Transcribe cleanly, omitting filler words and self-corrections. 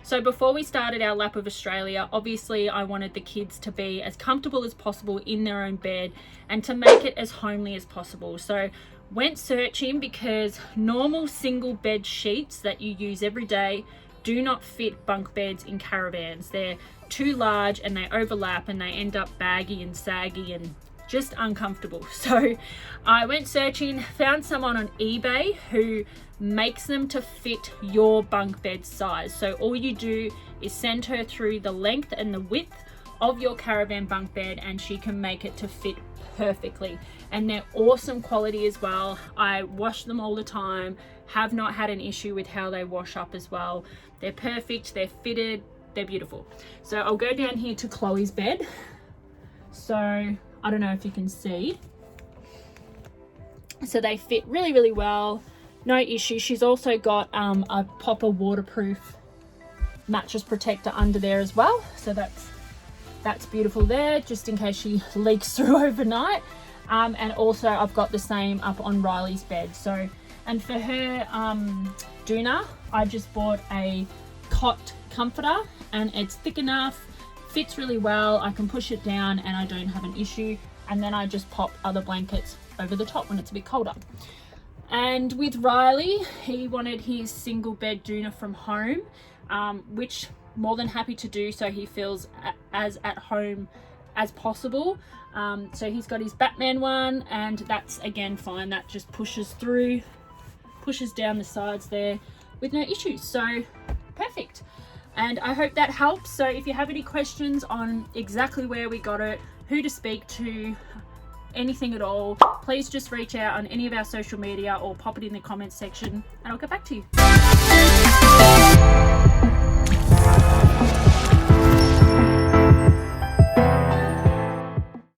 So before we started our lap of Australia, obviously I wanted the kids to be as comfortable as possible in their own bed and to make it as homely as possible. So went searching because normal single bed sheets that you use every day do not fit bunk beds in caravans. They're too large and they overlap and they end up baggy and saggy and just uncomfortable. So I went searching, found someone on eBay who makes them to fit your bunk bed size. So all you do is send her through the length and the width of your caravan bunk bed and she can make it to fit perfectly. And they're awesome quality as well. I wash them all the time, have not had an issue with how they wash up as well. They're perfect, they're fitted, they're beautiful. So I'll go down here to Chloe's bed. So I don't know if you can see. So they fit really, really well. No issue. She's also got a popper waterproof mattress protector under there as well. So that's beautiful there, just in case she leaks through overnight. And also I've got the same up on Riley's bed. So, and for her doona, I just bought a cot comforter and it's thick enough, fits really well. I can push it down and I don't have an issue. And then I just pop other blankets over the top when it's a bit colder. And with Riley, he wanted his single bed doona from home, which more than happy to do so he feels as at home as possible. So he's got his Batman one and that's again fine. That just pushes through, pushes down the sides there with no issues. So perfect. And I hope that helps. So if you have any questions on exactly where we got it, who to speak to, anything at all, please just reach out on any of our social media or pop it in the comments section and I'll get back to you.